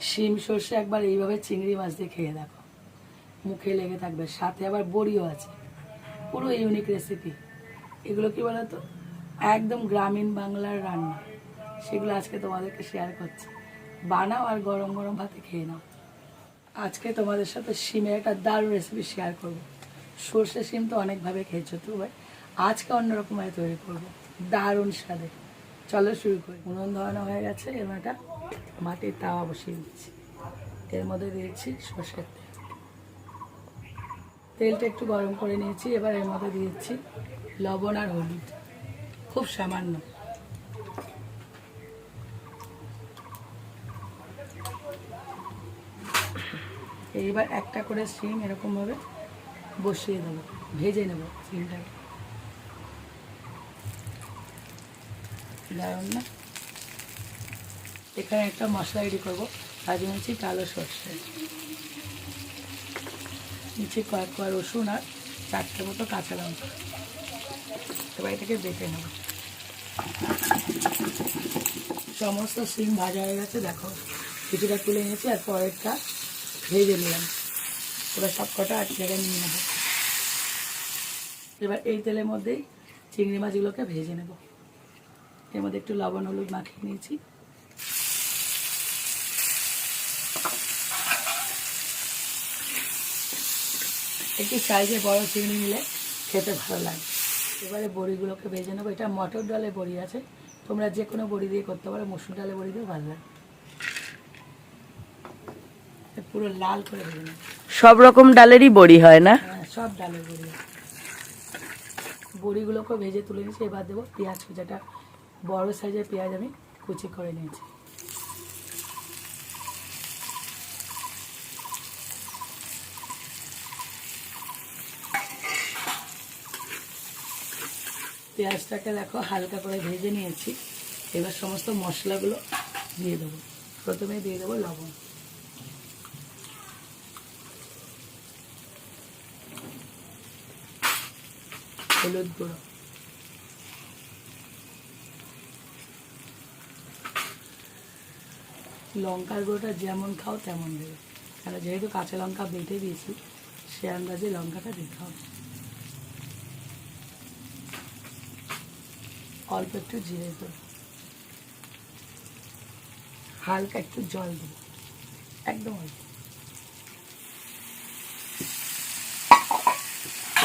শিম সর্ষে একবার এইভাবে চিংড়ি মাছ দিয়ে খেয়ে দেখো, মুখে লেগে থাকবে। সাথে আবার বড়িও আছে, পুরো ইউনিক রেসিপি। এগুলো কি বলতো, একদম গ্রামীণ বাংলার রান্না, সেগুলো আজকে তোমাদেরকে শেয়ার করছি। বানাও আর গরম গরম ভাতে খেয়ে নাও। আজকে তোমাদের সাথে শিমের একটা দারুণ রেসিপি শেয়ার করবো। সর্ষে শিম তো অনেকভাবে খেয়েছো তো, আজকে অন্যরকমভাবে তৈরি করবো, দারুণ স্বাদে। চলো শুরু করি। উনুন ধরানো হয়ে গেছে, এবার একটা মাটির তাওয়া বসিয়ে দিচ্ছি। এর মধ্যে দিয়েছি সর্ষের তেল। তেলটা একটু গরম করে নিয়েছি। এবার এর মধ্যে দিয়েছি লবণ আর হলুদ, খুব সামান্য। এইবার একটা করে শিম এরকমভাবে বসিয়ে দেবো, ভেজে নেব শিমটাকে। দারুণ না? এখানে একটা মশলা রেডি করবো। আজ নিয়েছি কালো সর্ষে, নিচে কয়েক কোয়া রসুন আর 4টে মতো কাঁচা লঙ্কা। এবার এটাকে বেটে নেব। সমস্ত শিম ভাজা হয়ে গেছে, দেখো কিছুটা তুলে নিয়েছি আর পরেরটা ভেজে নিলাম। এবার সব কটা এক জায়গায় নিয়ে নেব। এবার এই তেলের মধ্যেই চিংড়ি মাছগুলোকে ভেজে নেব। এর মধ্যে একটু লবণ হলুদ মাখিয়ে নিয়েছি। একটু সাইজে বড় চিংড়ি নিলে খেতে ভালো লাগে। এবারে বড়িগুলোকে ভেজে নেবো। এটা মটর ডালের বড়ি আছে, তোমরা যে কোনো বড়ি দিয়ে করতে পারো, মসুর ডালের বড়ি দিয়েও ভালো লাগে। পুরো লাল করে ভেজে নেবো। সব রকম ডালেরই বড়ি হয় না? হ্যাঁ, সব ডালের বড়ি। বড়িগুলোকে ভেজে তুলে নিয়েছি। এবার দেবো পেঁয়াজ কুচাটা, বড় সাইজের পেঁয়াজ আমি কুচি করে নিয়েছি। পেঁয়াজটাকে দেখো হালকা করে ভেজে নিয়েছি। এবার সমস্ত মশলাগুলো দিয়ে দেবো। প্রথমে দিয়ে দেবো লবণ, হলুদ গুঁড়ো, লঙ্কার গুঁড়োটা যেমন খাও তেমন দেবে, কেন যেহেতু কাঁচা লঙ্কা বেটে দিয়েছি সে আন্দাজে লঙ্কাটা দিতে হবে। অল্প একটু জিরে দেবো, হালকা একটু জল দেবো, একদম অল্প।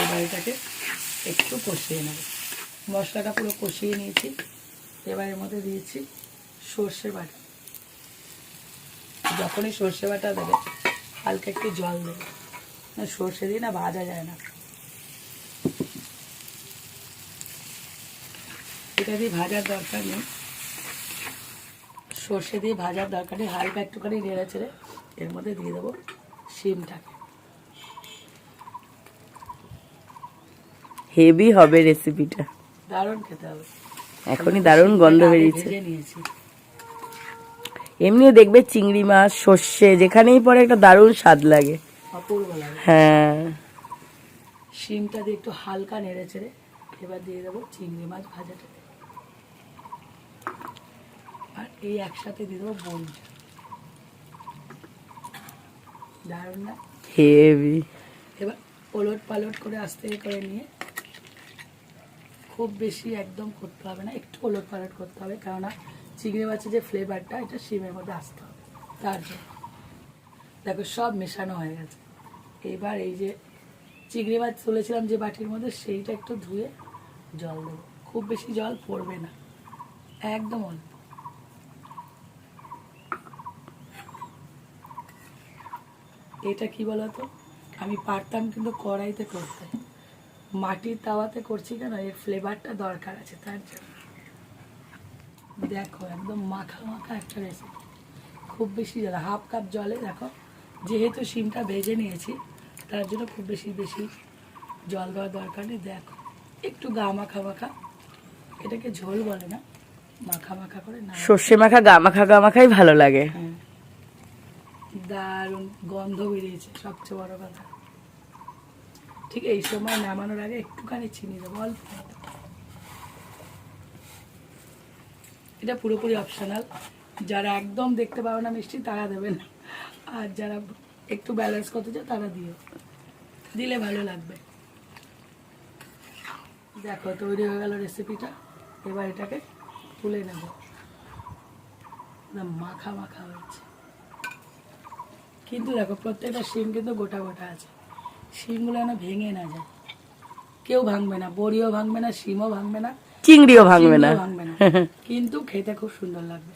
এবার এটাকে একটু কষিয়ে নেব। মশলাটা পুরো কষিয়ে নিয়েছি। এবার এর মধ্যে দিয়েছি সর্ষে বাটা। যখনই সর্ষে বাটা দেবে হালকা একটু জল দেবে, না সর্ষে দিয়ে না ভাজা যায় না। এটা দিয়ে ভাজার দরকার নেই, সর্ষে দিয়ে ভাজার দরকার নেই। হালকা একটুখানি নেড়ে চেড়ে এর মধ্যে দিয়ে দেবো শিমটাকে। হেভি হবে রেসিপিটা, দারুণ খেতে হবে। এখনই দারুণ গন্ধ বেরিয়েছে। ভেজে নিয়েছি। এমনিও দেখবে চিংড়ি মাছ সর্ষে যেখানেই পড়ে একটা দারুণ স্বাদ লাগে, অপূর্ব লাগে। হ্যাঁ। শিমটা দিয়ে একটু হালকা নেড়ে চেড়ে এবার দিয়ে দেবো চিংড়ি মাছ ভাজাটা, আর এই একসাথে দিয়ে দেবো বড়িটা। দারুণ না? হেভি। এবার ওলট পালট করে আস্তে করে নিয়ে, খুব বেশি একদম করতে হবে না, একটু ওলট পালট করতে হবে, কেননা চিংড়ি মাছের যে ফ্লেভারটা এটা শিমের মধ্যে আসতে হবে। তার জন্য দেখো সব মেশানো হয়ে গেছে। এবার এই যে চিংড়ি মাছ তুলেছিলাম যে বাটির মধ্যে, সেইটা একটু ধুয়ে জল দেবো। খুব বেশি জল পড়বে না, একদম অল্প। এটা কি বলতো, আমি পারতাম কিন্তু কড়াইতে করতে, মাটির তাওয়াতে করছি কেন, এর ফ্লেভারটা দরকার আছে তার জন্য। দেখো একদম মাখা মাখা একটা রেসিপি, খুব বেশি জল, হাফ কাপ জলে। দেখো যেহেতু শিমটা ভেজে নিয়েছি তার জন্য খুব বেশি বেশি জল দেওয়ার দরকার নেই। দেখো একটু গা মাখা মাখা, এটাকে ঝোল বলে না, মাখা মাখা করে না। সর্ষে মাখা গা মাখাই ভালো লাগে। হ্যাঁ, দারুণ গন্ধ বেরিয়েছে। সবচেয়ে বড় কথা, ঠিক এই সময় নামানোর আগে একটুখানি চিনি দেবো, অল্প। এটা পুরোপুরি অপশনাল, যারা একদম দেখতে পাবে না মিষ্টি তারা দেবেন, আর যারা একটু ব্যালেন্স করতে চায় তারা দিও, দিলে ভালো লাগবে। দেখো তৈরি হয়ে গেল রেসিপিটা। এবার এটাকে তুলে নেব। একদম মাখা মাখা হয়েছে, কিন্তু দেখো প্রত্যেকটা শিম কিন্তু গোটা গোটা আছে, শিমগুলো যেন ভেঙে না যায়। কেউ ভাঙবে না, বড়িও ভাঙবে না, শিমও ভাঙবে না, চিংড়িও ভাঙবে না। ভাঙবে না, কিন্তু খেতে খুব সুন্দর লাগবে।